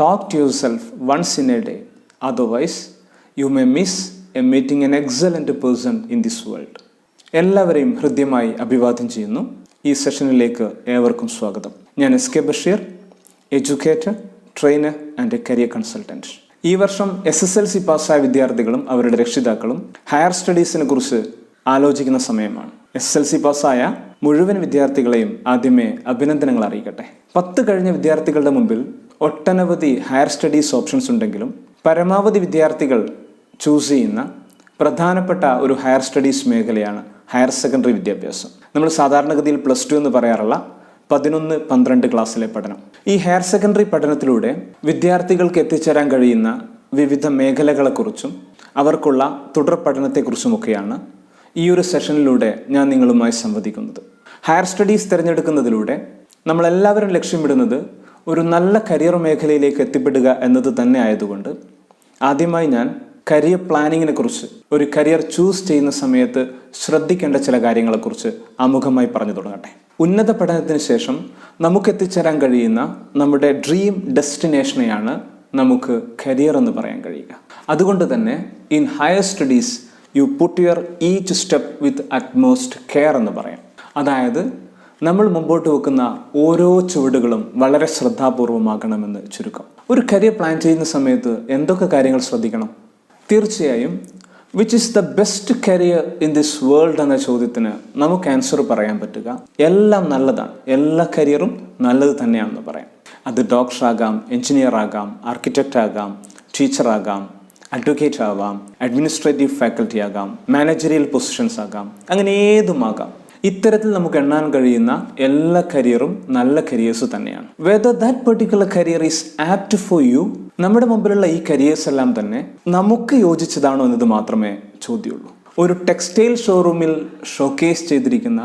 Talk to yourself once in a day. Otherwise, you may miss meeting an excellent person in this world. എല്ലാവരെയും ഹൃദ്യമായി അഭിവാദ്യം ചെയ്യുന്നു. ഈ സെഷനിലേക്ക് ഏവർക്കും സ്വാഗതം. ഞാൻ SK. Basheer, educator, trainer and career consultant. ഈ വർഷം SSLC പാസ്സായ വിദ്യാർത്ഥികളും അവരുടെ രക്ഷിതാക്കളും ഹയർ സ്റ്റഡീസിനെ കുറിച്ച് ആലോചിക്കുന്ന സമയമാണ്. SSLC പാസ്സായ മുഴുവൻ വിദ്യാർത്ഥികളെയും ആദ്യമേ അഭിനന്ദനങ്ങൾ അറിയിക്കട്ടെ. 10 കഴിഞ്ഞ വിദ്യാർത്ഥികളുടെ മുമ്പിൽ ഒട്ടനവധി ഹയർ സ്റ്റഡീസ് ഓപ്ഷൻസ് ഉണ്ടെങ്കിലും പരമാവധി വിദ്യാർത്ഥികൾ ചൂസ് ചെയ്യുന്ന പ്രധാനപ്പെട്ട ഒരു ഹയർ സ്റ്റഡീസ് മേഖലയാണ് ഹയർ സെക്കൻഡറി വിദ്യാഭ്യാസം. നമ്മൾ സാധാരണഗതിയിൽ +2 എന്ന് പറയാറുള്ള 11-12 ക്ലാസ്സിലെ പഠനം. ഈ ഹയർ സെക്കൻഡറി പഠനത്തിലൂടെ വിദ്യാർത്ഥികൾക്ക് എത്തിച്ചേരാൻ കഴിയുന്ന വിവിധ മേഖലകളെക്കുറിച്ചും അവർക്കുള്ള തുടർ പഠനത്തെക്കുറിച്ചുമൊക്കെയാണ് ഈ ഒരു സെഷനിലൂടെ ഞാൻ നിങ്ങളുമായി സംവദിക്കുന്നത്. ഹയർ സ്റ്റഡീസ് തിരഞ്ഞെടുക്കുന്നതിലൂടെ നമ്മളെല്ലാവരും ലക്ഷ്യമിടുന്നത് ഒരു നല്ല കരിയർ മേഖലയിലേക്ക് എത്തിപ്പെടുക എന്നത് തന്നെ ആയതുകൊണ്ട് ആദ്യമായി ഞാൻ കരിയർ പ്ലാനിങ്ങിനെ കുറിച്ച്, ഒരു കരിയർ ചൂസ് ചെയ്യുന്ന സമയത്ത് ശ്രദ്ധിക്കേണ്ട ചില കാര്യങ്ങളെക്കുറിച്ച് ആമുഖമായി പറഞ്ഞു തുടങ്ങട്ടെ. ഉന്നത പഠനത്തിന് ശേഷം നമുക്ക് എത്തിച്ചേരാൻ കഴിയുന്ന നമ്മുടെ ഡ്രീം ഡെസ്റ്റിനേഷനെയാണ് നമുക്ക് കരിയർ എന്ന് പറയാൻ കഴിയുക. അതുകൊണ്ട് തന്നെ in higher studies you put your each step with utmost care എന്ന് പറയാം. അതായത് നമ്മൾ മുമ്പോട്ട് വെക്കുന്ന ഓരോ ചുവടുകളും വളരെ ശ്രദ്ധാപൂർവമാകണമെന്ന് ചുരുക്കം. ഒരു കരിയർ പ്ലാൻ ചെയ്യുന്ന സമയത്ത് എന്തൊക്കെ കാര്യങ്ങൾ ശ്രദ്ധിക്കണം? തീർച്ചയായും which is the best career in this world എന്ന ചോദ്യത്തിന് നമുക്ക് ആൻസർ പറയാൻ പറ്റുക എല്ലാം നല്ലതാണ്, എല്ലാ കരിയറും നല്ലത് തന്നെയാണെന്ന് പറയാം. അത് ഡോക്ടർ ആകാം, എഞ്ചിനീയർ ആകാം, ആർക്കിടെക്റ്റ് ആകാം, ടീച്ചർ ആകാം, അഡ്വക്കേറ്റ് ആവാം, അഡ്മിനിസ്ട്രേറ്റീവ് ഫാക്കൽറ്റി ആകാം, മാനേജറിയൽ പൊസിഷൻസ് ആകാം, അങ്ങനെ ഏതുമാകാം. ഇത്തരത്തിൽ നമുക്ക് എണ്ണാൻ കഴിയുന്ന എല്ലാ കരിയറും നല്ല കരിയേഴ്സ് തന്നെയാണ്. Whether that particular career is apt for you, നമ്മുടെ മുമ്പിലുള്ള ഈ കരിയേഴ്സ് എല്ലാം തന്നെ നമുക്ക് യോജിച്ചതാണോ എന്നത് മാത്രമേ ചോദ്യമുള്ളൂ. ഒരു ടെക്സ്റ്റൈൽ ഷോറൂമിൽ ഷോക്കേസ് ചെയ്തിരിക്കുന്ന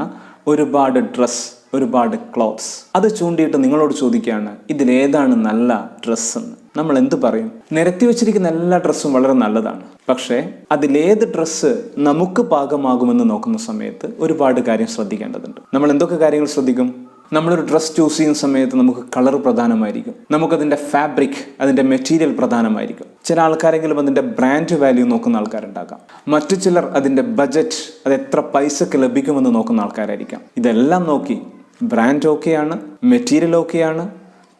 ഒരുപാട് ഡ്രസ്സ്, ഒരുപാട് ക്ലോത്ത്സ്, അത് ചൂണ്ടിയിട്ട് നിങ്ങളോട് ചോദിക്കുകയാണ് ഇതിലേതാണ് നല്ല ഡ്രസ്സ് എന്ന്. നമ്മൾ എന്ത് പറയും? നിരത്തി വെച്ചിരിക്കുന്ന എല്ലാ ഡ്രസ്സും വളരെ നല്ലതാണ്, പക്ഷേ അതിലേത് ഡ്രസ്സ് നമുക്ക് പാകമാകുമെന്ന് നോക്കുന്ന സമയത്ത് ഒരുപാട് കാര്യം ശ്രദ്ധിക്കേണ്ടതുണ്ട്. നമ്മൾ എന്തൊക്കെ കാര്യങ്ങൾ ശ്രദ്ധിക്കും? നമ്മളൊരു ഡ്രസ്സ് ചൂസ് ചെയ്യുന്ന സമയത്ത് നമുക്ക് കളർ പ്രധാനമായിരിക്കും, നമുക്കതിൻ്റെ ഫാബ്രിക്, അതിൻ്റെ മെറ്റീരിയൽ പ്രധാനമായിരിക്കും. ചില ആൾക്കാരെങ്കിലും അതിൻ്റെ ബ്രാൻഡ് വാല്യൂ നോക്കുന്ന ആൾക്കാരുണ്ടാകാം, മറ്റു ചിലർ അതിൻ്റെ ബജറ്റ്, അത് എത്ര പൈസക്ക് ലഭിക്കുമെന്ന് നോക്കുന്ന ആൾക്കാരായിരിക്കാം. ഇതെല്ലാം നോക്കി ബ്രാൻഡ് ഓക്കെയാണ്, മെറ്റീരിയൽ ഓക്കെയാണ്,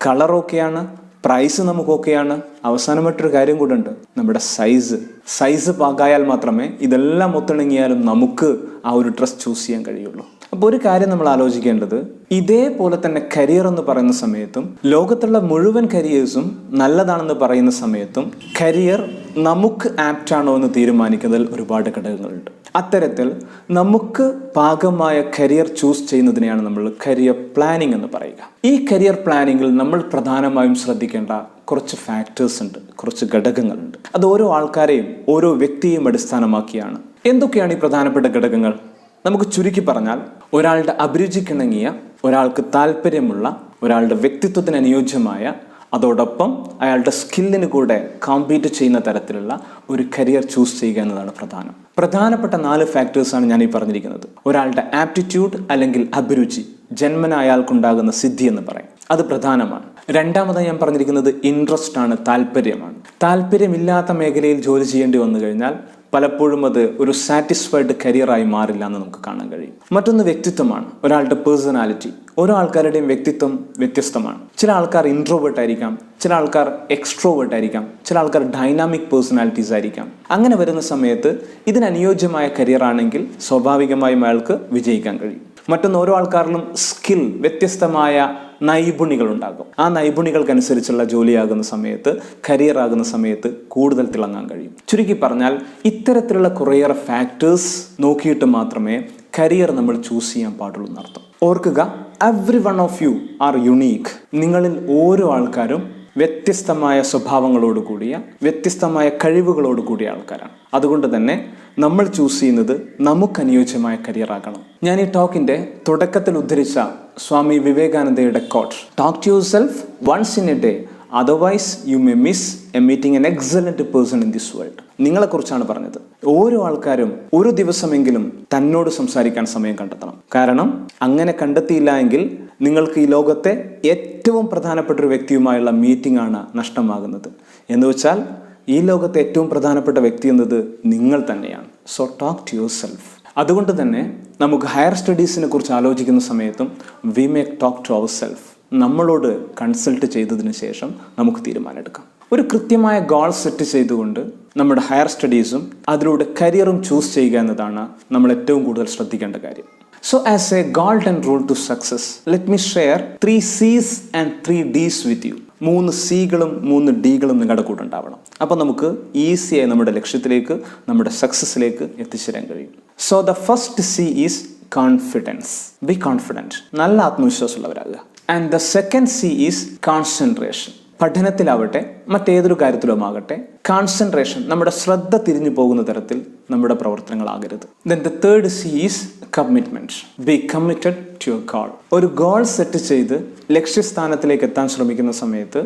കളർ ഓക്കെയാണ്, പ്രൈസ് നമുക്ക് ഓക്കെയാണ്, അവസാനമായിട്ടൊരു കാര്യം കൂടെ ഉണ്ട്, നമ്മുടെ സൈസ് പാകായാൽ മാത്രമേ ഇതെല്ലാം ഒത്തിണങ്ങിയാലും നമുക്ക് ആ ഒരു ഡ്രസ് ചൂസ് ചെയ്യാൻ കഴിയുള്ളൂ. അപ്പോൾ ഒരു കാര്യം നമ്മൾ ആലോചിക്കേണ്ടത്, ഇതേപോലെ തന്നെ കരിയർ എന്ന് പറയുന്ന സമയത്തും ലോകത്തുള്ള മുഴുവൻ കരിയേഴ്സും നല്ലതാണെന്ന് പറയുന്ന സമയത്തും കരിയർ നമുക്ക് ആപ്റ്റാണോ എന്ന് തീരുമാനിക്കുന്നതിൽ ഒരുപാട് ഘടകങ്ങളുണ്ട്. അത്തരത്തിൽ നമുക്ക് പാകമായ കരിയർ ചൂസ് ചെയ്യുന്നതിനെയാണ് നമ്മൾ കരിയർ പ്ലാനിങ് എന്ന് പറയുക. ഈ കരിയർ പ്ലാനിങ്ങിൽ നമ്മൾ പ്രധാനമായും ശ്രദ്ധിക്കേണ്ട കുറച്ച് ഫാക്ടേഴ്സ് ഉണ്ട്, കുറച്ച് ഘടകങ്ങളുണ്ട്. അത് ഓരോ ആൾക്കാരെയും ഓരോ വ്യക്തിയെയും അടിസ്ഥാനമാക്കിയാണ്. എന്തൊക്കെയാണ് ഈ പ്രധാനപ്പെട്ട ഘടകങ്ങൾ? നമുക്ക് ചുരുക്കി പറഞ്ഞാൽ, ഒരാളുടെ അഭിരുചിക്കിണങ്ങിയ, ഒരാൾക്ക് താല്പര്യമുള്ള, ഒരാളുടെ വ്യക്തിത്വത്തിന് അനുയോജ്യമായ, അതോടൊപ്പം അയാളുടെ സ്കില്ലിന് കൂടെ കോമ്പീറ്റ് ചെയ്യുന്ന തരത്തിലുള്ള ഒരു കരിയർ ചൂസ് ചെയ്യുക എന്നതാണ് പ്രധാനപ്പെട്ട 4 ഫാക്ടേഴ്സാണ് ഞാൻ ഈ പറഞ്ഞിരിക്കുന്നത്. ഒരാളുടെ ആപ്റ്റിറ്റ്യൂഡ് അല്ലെങ്കിൽ അഭിരുചി, ജന്മന അയാൾക്കുണ്ടാകുന്ന സിദ്ധി എന്ന് പറയും, അത് പ്രധാനമാണ്. രണ്ടാമതായി ഞാൻ പറഞ്ഞിരിക്കുന്നത് ഇൻട്രസ്റ്റ് ആണ്, താല്പര്യമാണ്. താല്പര്യമില്ലാത്ത മേഖലയിൽ ജോലി ചെയ്യേണ്ടി വന്നു കഴിഞ്ഞാൽ പലപ്പോഴും അത് ഒരു സാറ്റിസ്ഫൈഡ് കരിയറായി മാറില്ല എന്ന് നമുക്ക് കാണാൻ കഴിയും. മറ്റൊന്ന് വ്യക്തിത്വമാണ്, ഒരാളുടെ പേഴ്സണാലിറ്റി. ഓരോ ആൾക്കാരുടെയും വ്യക്തിത്വം വ്യത്യസ്തമാണ്. ചില ആൾക്കാർ ഇൻട്രോവേർട്ട് ആയിരിക്കാം, ചില ആൾക്കാർ എക്സ്ട്രോവേർട്ട് ആയിരിക്കാം, ചില ആൾക്കാർ ഡൈനാമിക് പേഴ്സണാലിറ്റീസ് ആയിരിക്കാം. അങ്ങനെ വരുന്ന സമയത്ത് ഇതിനനുയോജ്യമായ കരിയർ ആണെങ്കിൽ സ്വാഭാവികമായും അയാൾക്ക് വിജയിക്കാൻ കഴിയും. മറ്റൊന്ന്, ഓരോ ആൾക്കാരിലും സ്കിൽ, വ്യത്യസ്തമായ നൈപുണികൾ ഉണ്ടാകും. ആ നൈപുണികൾക്കനുസരിച്ചുള്ള ജോലിയാകുന്ന സമയത്ത്, കരിയർ ആകുന്ന സമയത്ത് കൂടുതൽ തിളങ്ങാൻ കഴിയും. ചുരുക്കി പറഞ്ഞാൽ ഇത്തരത്തിലുള്ള കുറേയേറെ ഫാക്ടേഴ്സ് നോക്കിയിട്ട് മാത്രമേ കരിയർ നമ്മൾ ചൂസ് ചെയ്യാൻ പാടുള്ളൂ എന്നർത്ഥം. ഓർക്കുക, every one of you are unique. നിങ്ങളിൽ ഓരോ ആൾക്കാരും വ്യത്യസ്തമായ സ്വഭാവങ്ങളോട് കൂടിയ, വ്യത്യസ്തമായ കഴിവുകളോട് കൂടിയ ആൾക്കാരാണ്. അതുകൊണ്ട് തന്നെ നമ്മൾ ചൂസ് ചെയ്യുന്നത് നമുക്കനുയോജ്യമായ കരിയർ ആകണം. ഞാൻ ഈ ടോക്കിൻ്റെ തുടക്കത്തിൽ ഉദ്ധരിച്ച സ്വാമി വിവേകാനന്ദയുടെ quote, talk to yourself once in a day, otherwise you may miss meeting an excellent person in this world. നിങ്ങളെക്കുറിച്ചാണ് പറഞ്ഞത്. ഓരോ ആൾക്കാരും ഒരു ദിവസമെങ്കിലും തന്നോട് സംസാരിക്കാൻ സമയം കണ്ടെത്തണം. കാരണം അങ്ങനെ കണ്ടെത്തിയില്ല എങ്കിൽ നിങ്ങൾക്ക് ഈ ലോകത്തെ ഏറ്റവും പ്രധാനപ്പെട്ട ഒരു വ്യക്തിയുമായുള്ള മീറ്റിംഗ് ആണ് നഷ്ടമാകുന്നത്. എന്ന് വെച്ചാൽ ഈ ലോകത്തെ ഏറ്റവും പ്രധാനപ്പെട്ട വ്യക്തി എന്നത് നിങ്ങൾ തന്നെയാണ്. So talk to yourself. അതുകൊണ്ട് തന്നെ നമുക്ക് ഹയർ സ്റ്റഡീസിനെ കുറിച്ച് ആലോചിക്കുന്ന സമയത്തും we make talk to our self. നമ്മളോട് കൺസൾട്ട് ചെയ്തതിന് ശേഷം നമുക്ക് തീരുമാനമെടുക്കാം. ഒരു കൃത്യമായ ഗോൾ സെറ്റ് ചെയ്തുകൊണ്ട് നമ്മുടെ ഹയർ സ്റ്റഡീസും അതിലൂടെ കരിയറും ചൂസ് ചെയ്യുക എന്നതാണ് നമ്മൾ ഏറ്റവും കൂടുതൽ ശ്രദ്ധിക്കേണ്ട കാര്യം. So as a golden rule to success, let me share 3 C's and 3 D's with you. 3 Cകളും 3 Dകളും നിങ്ങളുടെ കൂടെ ഉണ്ടാവണം. അപ്പോൾ നമുക്ക് ഈസിയായി നമ്മുടെ ലക്ഷ്യത്തിലേക്ക്, നമ്മുടെ സക്സസ്സിലേക്ക് എത്തിച്ചേരാൻ കഴിയും. So the first C is confidence. Be confident. നല്ല ആത്മവിശ്വാസമുള്ളവരാകുക. And the second C is concentration. പഠനത്തിലാവട്ടെ മറ്റേതൊരു കാര്യത്തിലുമാകട്ടെ കോൺസെൻട്രേഷൻ, നമ്മുടെ ശ്രദ്ധ തിരിഞ്ഞു പോകുന്ന തരത്തിൽ നമ്മുടെ പ്രവർത്തനങ്ങളാകരുത്. Then the third C is commitment. Be committed to your goal. ഒരു ഗോൾ സെറ്റ് ചെയ്ത് ലക്ഷ്യസ്ഥാനത്തിലേക്ക് എത്താൻ ശ്രമിക്കുന്ന സമയത്ത്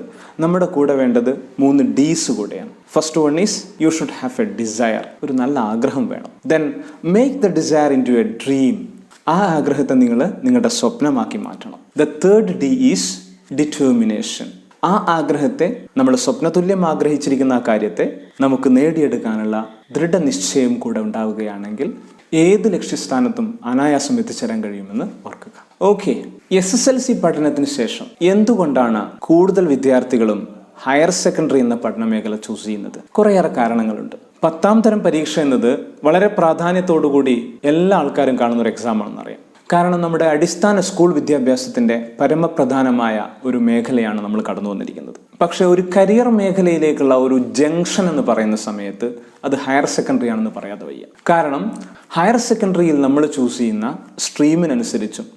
നമ്മുടെ കൂടെ വേണ്ടത് 3 D's കൂടെയാണ്. First one is you should have a desire. ഒരു നല്ല ആഗ്രഹം വേണം. Then make the desire into a dream. ആ ആഗ്രഹത്തെ നിങ്ങൾ നിങ്ങളുടെ സ്വപ്നമാക്കി മാറ്റണം. The third D is determination. ആ ആഗ്രഹത്തെ, നമ്മൾ സ്വപ്നതുല്യം ആഗ്രഹിച്ചിരിക്കുന്ന ആ കാര്യത്തെ നമുക്ക് നേടിയെടുക്കാനുള്ള ദൃഢനിശ്ചയം കൂടെ ഉണ്ടാവുകയാണെങ്കിൽ ഏത് ലക്ഷ്യസ്ഥാനത്തും അനായാസം എത്തിച്ചേരാൻ കഴിയുമെന്ന് ഓർക്കുക. ഓക്കെ, SSLC പഠനത്തിന് ശേഷം എന്തുകൊണ്ടാണ് കൂടുതൽ വിദ്യാർത്ഥികളും ഹയർ സെക്കൻഡറി എന്ന പഠന മേഖല ചൂസ് ചെയ്യുന്നത്? കുറേയേറെ കാരണങ്ങളുണ്ട്. 10ാം തരം പരീക്ഷ എന്നത് വളരെ പ്രാധാന്യത്തോടുകൂടി എല്ലാ ആൾക്കാരും കാണുന്ന ഒരു എക്സാം ആണെന്നറിയാം. കാരണം നമ്മുടെ അടിസ്ഥാന സ്കൂൾ വിദ്യാഭ്യാസത്തിൻ്റെ പരമപ്രധാനമായ ഒരു മേഖലയാണ് നമ്മൾ കടന്നു വന്നിരിക്കുന്നത്. പക്ഷേ ഒരു കരിയർ മേഖലയിലേക്കുള്ള ഒരു ജംഗ്ഷൻ എന്ന് പറയുന്ന സമയത്ത് അത് ഹയർ സെക്കൻഡറി ആണെന്ന് പറയാതെ വയ്യ. കാരണം ഹയർ സെക്കൻഡറിയിൽ നമ്മൾ ചൂസ് ചെയ്യുന്ന സ്ട്രീമിനനുസരിച്ചും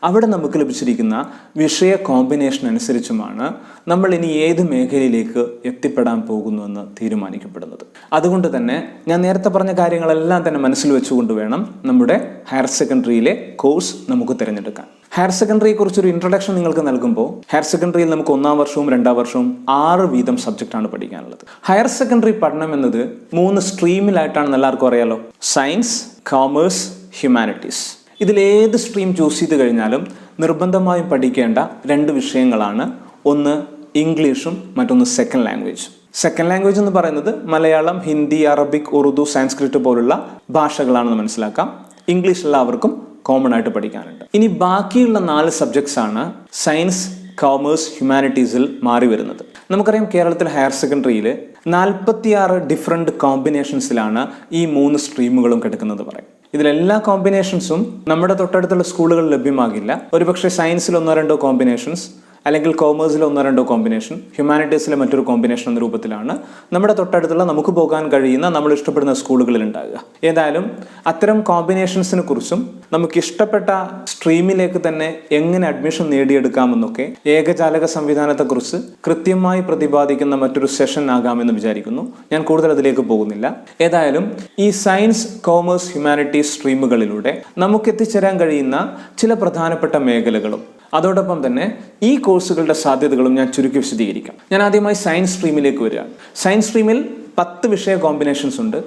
അവിടെ നമുക്ക് ലഭിച്ചിരിക്കുന്ന വിഷയ കോമ്പിനേഷൻ അനുസരിച്ചുമാണ് നമ്മൾ ഇനി ഏത് മേഖലയിലേക്ക് എത്തിപ്പെടാൻ പോകുന്നുവെന്ന് തീരുമാനിക്കപ്പെടുന്നത്. അതുകൊണ്ട് തന്നെ ഞാൻ നേരത്തെ പറഞ്ഞ കാര്യങ്ങളെല്ലാം തന്നെ മനസ്സിൽ വെച്ചുകൊണ്ട് വേണം നമ്മുടെ ഹയർ സെക്കൻഡറിയിലെ കോഴ്സ് നമുക്ക് തിരഞ്ഞെടുക്കാൻ. ഹയർ സെക്കൻഡറിയെ കുറിച്ചൊരു ഇൻട്രൊഡക്ഷൻ നിങ്ങൾക്ക് നൽകുമ്പോൾ ഹയർ സെക്കൻഡറിയിൽ നമുക്ക് 1ാം വർഷവും 2ാം വർഷവും 6 വീതം സബ്ജക്റ്റാണ് പഠിക്കാനുള്ളത്. ഹയർ സെക്കൻഡറി പഠനം എന്നത് 3 സ്ട്രീമിലായിട്ടാണെന്ന് എല്ലാവർക്കും അറിയാലോ. Science, commerce, humanities. ഇതിലേത് സ്ട്രീം ചൂസ് ചെയ്ത് കഴിഞ്ഞാലും നിർബന്ധമായും പഠിക്കേണ്ട 2 വിഷയങ്ങളാണ്. ഒന്ന് ഇംഗ്ലീഷും മറ്റൊന്ന് സെക്കൻഡ് ലാംഗ്വേജും. സെക്കൻഡ് ലാംഗ്വേജ് എന്ന് പറയുന്നത് മലയാളം, ഹിന്ദി, അറബിക്, ഉറുദു, സാൻസ്ക്രിറ്റ് പോലുള്ള ഭാഷകളാണെന്ന് മനസ്സിലാക്കാം. ഇംഗ്ലീഷ് എല്ലാവർക്കും കോമൺ ആയിട്ട് പഠിക്കാനുണ്ട്. ഇനി ബാക്കിയുള്ള 4 സബ്ജക്ട്സ് ആണ് സയൻസ്, കോമേഴ്സ്, ഹ്യൂമാനിറ്റീസിൽ മാറി വരുന്നത്. നമുക്കറിയാം കേരളത്തിൽ ഹയർ സെക്കൻഡറിയിൽ 46 ഡിഫറെൻറ്റ് കോമ്പിനേഷൻസിലാണ് ഈ 3 സ്ട്രീമുകളും കിടക്കുന്നത് പറയും. ഇതിലെല്ലാ കോമ്പിനേഷൻസും നമ്മുടെ തൊട്ടടുത്തുള്ള സ്കൂളുകളിൽ ലഭ്യമാകില്ല. ഒരുപക്ഷെ സയൻസിൽ 1-2 കോമ്പിനേഷൻസ്, അല്ലെങ്കിൽ കോമേഴ്സിലെ 1-2 കോമ്പിനേഷൻ, ഹ്യൂമാനിറ്റീസിലെ മറ്റൊരു കോമ്പിനേഷൻ എന്ന രൂപത്തിലാണ് നമ്മുടെ തൊട്ടടുത്തുള്ള നമുക്ക് പോകാൻ കഴിയുന്ന നമ്മൾ ഇഷ്ടപ്പെടുന്ന സ്കൂളുകളിൽ ഉണ്ടാകുക. ഏതായാലും അത്തരം കോമ്പിനേഷൻസിനെ കുറിച്ചും നമുക്ക് ഇഷ്ടപ്പെട്ട സ്ട്രീമിലേക്ക് തന്നെ എങ്ങനെ അഡ്മിഷൻ നേടിയെടുക്കാമെന്നൊക്കെ ഏകജാലക സംവിധാനത്തെക്കുറിച്ച് കൃത്യമായി പ്രതിപാദിക്കുന്ന മറ്റൊരു സെഷൻ ആകാമെന്ന് വിചാരിക്കുന്നു. ഞാൻ കൂടുതൽ അതിലേക്ക് പോകുന്നില്ല. ഏതായാലും ഈ സയൻസ്, കോമേഴ്സ്, ഹ്യൂമാനിറ്റീസ് സ്ട്രീമുകളിലൂടെ നമുക്ക് എത്തിച്ചേരാൻ കഴിയുന്ന ചില പ്രധാനപ്പെട്ട മേഖലകളും അതോടൊപ്പം തന്നെ ഈ കോഴ്സുകളുടെ സാധ്യതകളും ഞാൻ ചുരുക്കി വിശദീകരിക്കാം. ഞാൻ ആദ്യമായി സയൻസ് സ്ട്രീമിലേക്ക് വരികയാണ്. സയൻസ് സ്ട്രീമിൽ 10 വിഷയ കോമ്പിനേഷൻസ് ഉണ്ട്.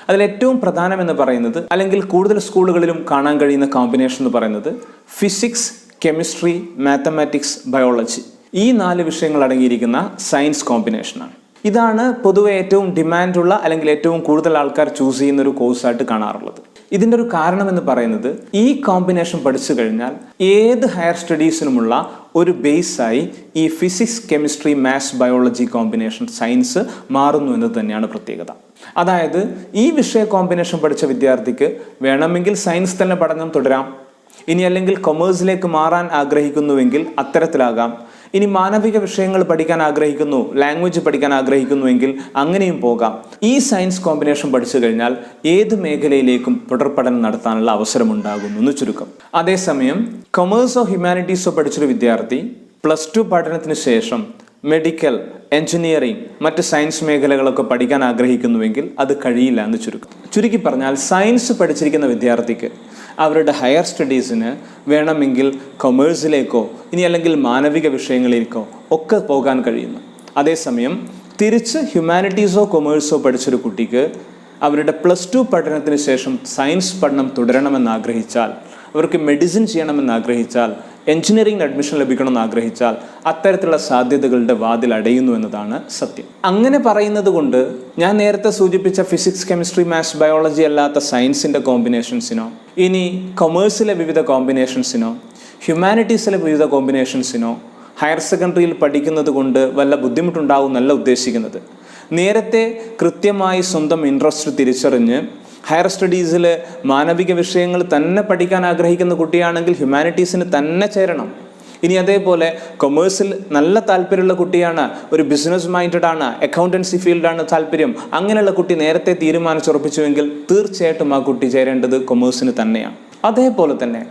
അതിലേറ്റവും പ്രധാനമെന്ന് പറയുന്നത്, അല്ലെങ്കിൽ കൂടുതൽ സ്കൂളുകളിലും കാണാൻ കഴിയുന്ന കോമ്പിനേഷൻ എന്ന് പറയുന്നത് ഫിസിക്സ്, കെമിസ്ട്രി, മാത്തമാറ്റിക്സ്, ബയോളജി. ഈ 4 വിഷയങ്ങൾ അടങ്ങിയിരിക്കുന്ന സയൻസ് കോമ്പിനേഷനാണ്. ഇതാണ് പൊതുവെ ഏറ്റവും ഡിമാൻഡുള്ള, അല്ലെങ്കിൽ ഏറ്റവും കൂടുതൽ ആൾക്കാർ ചൂസ് ചെയ്യുന്ന ഒരു കോഴ്സായിട്ട് കാണാറുള്ളത്. ഇതിൻ്റെ ഒരു കാരണം എന്ന് പറയുന്നത്, ഈ കോമ്പിനേഷൻ പഠിച്ചു കഴിഞ്ഞാൽ ഏത് ഹയർ സ്റ്റഡീസിനുമുള്ള ഒരു ബേസായി ഈ physics, chemistry, maths, biology combination science മാറുന്നു എന്നത് തന്നെയാണ് പ്രത്യേകത. അതായത് ഈ വിഷയ കോമ്പിനേഷൻ പഠിച്ച വിദ്യാർത്ഥിക്ക് വേണമെങ്കിൽ സയൻസ് തന്നെ പഠനം തുടരാം. ഇനി അല്ലെങ്കിൽ കൊമേഴ്സിലേക്ക് മാറാൻ ആഗ്രഹിക്കുന്നുവെങ്കിൽ അത്തരത്തിലാകാം. ഇനി മാനവിക വിഷയങ്ങൾ പഠിക്കാൻ ആഗ്രഹിക്കുന്നു, ലാംഗ്വേജ് പഠിക്കാൻ ആഗ്രഹിക്കുന്നുവെങ്കിൽ അങ്ങനെയും പോകാം. ഈ സയൻസ് കോമ്പിനേഷൻ പഠിച്ചു കഴിഞ്ഞാൽ ഏത് മേഖലയിലേക്കും തുടർ പഠനം നടത്താനുള്ള അവസരമുണ്ടാകുന്നു എന്ന് ചുരുക്കം. അതേസമയം കൊമേഴ്സോ ഹ്യൂമാനിറ്റീസോ പഠിച്ചൊരു വിദ്യാർത്ഥി +2 പഠനത്തിന് ശേഷം മെഡിക്കൽ, എഞ്ചിനീയറിംഗ്, മറ്റ് സയൻസ് മേഖലകളൊക്കെ പഠിക്കാൻ ആഗ്രഹിക്കുന്നുവെങ്കിൽ അത് കഴിയില്ല എന്ന് ചുരുക്കം. ചുരുക്കി പറഞ്ഞാൽ സയൻസ് പഠിച്ചിരിക്കുന്ന വിദ്യാർത്ഥിക്ക് അവരുടെ ഹയർ സ്റ്റഡീസിന് വേണമെങ്കിൽ കൊമേഴ്സിലേക്കോ ഇനി അല്ലെങ്കിൽ മാനവിക വിഷയങ്ങളിലേക്കോ ഒക്കെ പോകാൻ കഴിയുന്നു. അതേസമയം തിരിച്ച് ഹ്യൂമാനിറ്റീസോ കൊമേഴ്സോ പഠിച്ചൊരു കുട്ടിക്ക് അവരുടെ +2 പഠനത്തിന് ശേഷം സയൻസ് പഠനം തുടരണമെന്ന് ആഗ്രഹിച്ചാൽ, അവർക്ക് മെഡിസിൻ ചെയ്യണമെന്ന് ആഗ്രഹിച്ചാൽ എഞ്ചിനീയറിംഗിന് അഡ്മിഷൻ ലഭിക്കണമെന്ന് ആഗ്രഹിച്ചാൽ അത്തരത്തിലുള്ള സാധ്യതകളുടെ വാതിൽ അടയുന്നു എന്നതാണ് സത്യം. അങ്ങനെ പറയുന്നത് കൊണ്ട് ഞാൻ നേരത്തെ സൂചിപ്പിച്ച ഫിസിക്സ്, കെമിസ്ട്രി, മാത്സ്, ബയോളജി അല്ലാത്ത സയൻസിൻ്റെ കോമ്പിനേഷൻസിനോ, ഇനി കൊമേഴ്സിലെ വിവിധ കോമ്പിനേഷൻസിനോ, ഹ്യൂമാനിറ്റീസിലെ വിവിധ കോമ്പിനേഷൻസിനോ ഹയർ സെക്കൻഡറിയിൽ പഠിക്കുന്നത് കൊണ്ട് വല്ല ബുദ്ധിമുട്ടുണ്ടാവും എന്നല്ല ഉദ്ദേശിക്കുന്നത്. നേരത്തെ കൃത്യമായി സ്വന്തം ഇൻട്രസ്റ്റ് തിരിച്ചറിഞ്ഞ് ഹയർ സ്റ്റഡീസിൽ മാനവിക വിഷയങ്ങൾ തന്നെ പഠിക്കാൻ ആഗ്രഹിക്കുന്ന കുട്ടിയാണെങ്കിൽ ഹ്യൂമാനിറ്റീസിന് തന്നെ ചേരണം. ഇനി അതേപോലെ കൊമേഴ്സിൽ നല്ല താല്പര്യമുള്ള കുട്ടിയാണ്, ഒരു ബിസിനസ് മൈൻഡഡ് ആണ്, അക്കൗണ്ടൻസി ഫീൽഡാണ് താല്പര്യം, അങ്ങനെയുള്ള കുട്ടി നേരത്തെ തീരുമാനിച്ചുറപ്പിച്ചുവെങ്കിൽ തീർച്ചയായിട്ടും ആ കുട്ടി ചേരേണ്ടത് കൊമേഴ്സിന് തന്നെയാണ്. അതേപോലെ തന്നെ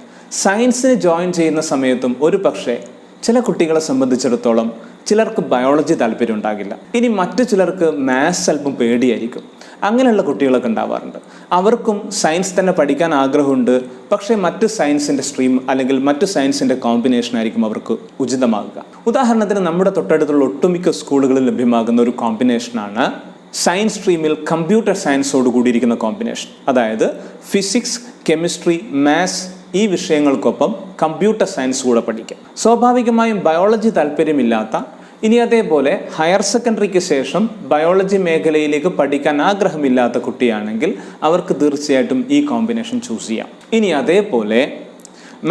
സയൻസിന് ജോയിൻ ചെയ്യുന്ന സമയത്തും ഒരു പക്ഷേ ചില കുട്ടികളെ സംബന്ധിച്ചിടത്തോളം ചിലർക്ക് ബയോളജി താല്പര്യം ഉണ്ടാകില്ല, ഇനി മറ്റു ചിലർക്ക് മാത്സ് അല്പം പേടിയായിരിക്കും. അങ്ങനെയുള്ള കുട്ടികളൊക്കെ ഉണ്ടാവാറുണ്ട്. അവർക്കും സയൻസ് തന്നെ പഠിക്കാൻ ആഗ്രഹമുണ്ട്, പക്ഷേ മറ്റ് സയൻസിൻ്റെ സ്ട്രീം അല്ലെങ്കിൽ മറ്റ് സയൻസിൻ്റെ കോമ്പിനേഷൻ ആയിരിക്കും അവർക്ക് ഉചിതമാകുക. ഉദാഹരണത്തിന് നമ്മുടെ തൊട്ടടുത്തുള്ള ഒട്ടുമിക്ക സ്കൂളുകളിൽ ലഭ്യമാകുന്ന ഒരു കോമ്പിനേഷനാണ് സയൻസ് സ്ട്രീമിൽ കമ്പ്യൂട്ടർ സയൻസോട് കൂടിയിരിക്കുന്ന കോമ്പിനേഷൻ. അതായത് ഫിസിക്സ്, കെമിസ്ട്രി, മാത്സ് ഈ വിഷയങ്ങൾക്കൊപ്പം കമ്പ്യൂട്ടർ സയൻസ് കൂടെ പഠിക്കാം. സ്വാഭാവികമായും ബയോളജി താല്പര്യമില്ലാത്ത, ഇനി അതേപോലെ ഹയർ സെക്കൻഡറിക്ക് ശേഷം ബയോളജി മേഖലയിലേക്ക് പഠിക്കാൻ ആഗ്രഹമില്ലാത്ത കുട്ടിയാണെങ്കിൽ അവർക്ക് തീർച്ചയായിട്ടും ഈ കോമ്പിനേഷൻ ചൂസ് ചെയ്യാം. ഇനി അതേപോലെ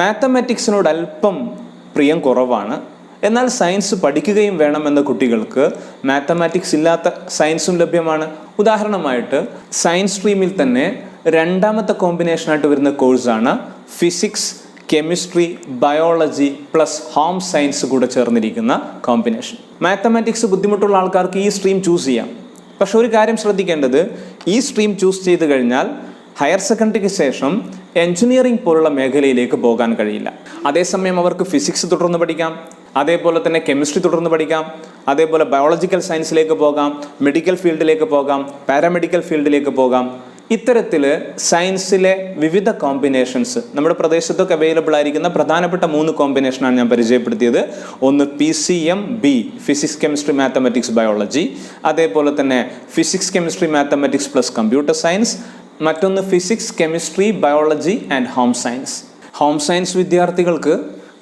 മാത്തമാറ്റിക്സിനോട് അല്പം പ്രിയം കുറവാണ്, എന്നാൽ സയൻസ് പഠിക്കുകയും വേണമെന്ന കുട്ടികൾക്ക് മാത്തമാറ്റിക്സ് ഇല്ലാത്ത സയൻസും ലഭ്യമാണ്. ഉദാഹരണമായിട്ട് സയൻസ് സ്ട്രീമിൽ തന്നെ രണ്ടാമത്തെ കോമ്പിനേഷനായിട്ട് വരുന്ന കോഴ്സാണ് physics, chemistry, biology plus home science കൂടെ ചേർന്നിരിക്കുന്ന കോമ്പിനേഷൻ. മാത്തമാറ്റിക്സ് ബുദ്ധിമുട്ടുള്ള ആൾക്കാർക്ക് ഈ സ്ട്രീം ചൂസ് ചെയ്യാം. പക്ഷെ ഒരു കാര്യം ശ്രദ്ധിക്കേണ്ടത്, ഈ സ്ട്രീം ചൂസ് ചെയ്ത് കഴിഞ്ഞാൽ ഹയർ സെക്കൻഡറിക്ക് ശേഷം എഞ്ചിനീയറിംഗ് പോലുള്ള മേഖലയിലേക്ക് പോകാൻ കഴിയില്ല. അതേസമയം അവർക്ക് ഫിസിക്സ് തുടർന്ന് പഠിക്കാം, അതേപോലെ തന്നെ കെമിസ്ട്രി തുടർന്ന് പഠിക്കാം, അതേപോലെ ബയോളജിക്കൽ സയൻസിലേക്ക് പോകാം, മെഡിക്കൽ ഫീൽഡിലേക്ക് പോകാം, പാരാമെഡിക്കൽ ഫീൽഡിലേക്ക് പോകാം. ഇത്തരത്തിൽ സയൻസിലെ വിവിധ കോമ്പിനേഷൻസ് നമ്മുടെ പ്രദേശത്തൊക്കെ അവൈലബിൾ ആയിരിക്കുന്ന പ്രധാനപ്പെട്ട 3 കോമ്പിനേഷനാണ് ഞാൻ പരിചയപ്പെടുത്തിയത്. ഒന്ന് PCM-B, physics, chemistry, mathematics, biology. അതേപോലെ തന്നെ physics, chemistry, mathematics plus computer science. മറ്റൊന്ന് physics, chemistry, biology and home science. Home science വിദ്യാർത്ഥികൾക്ക്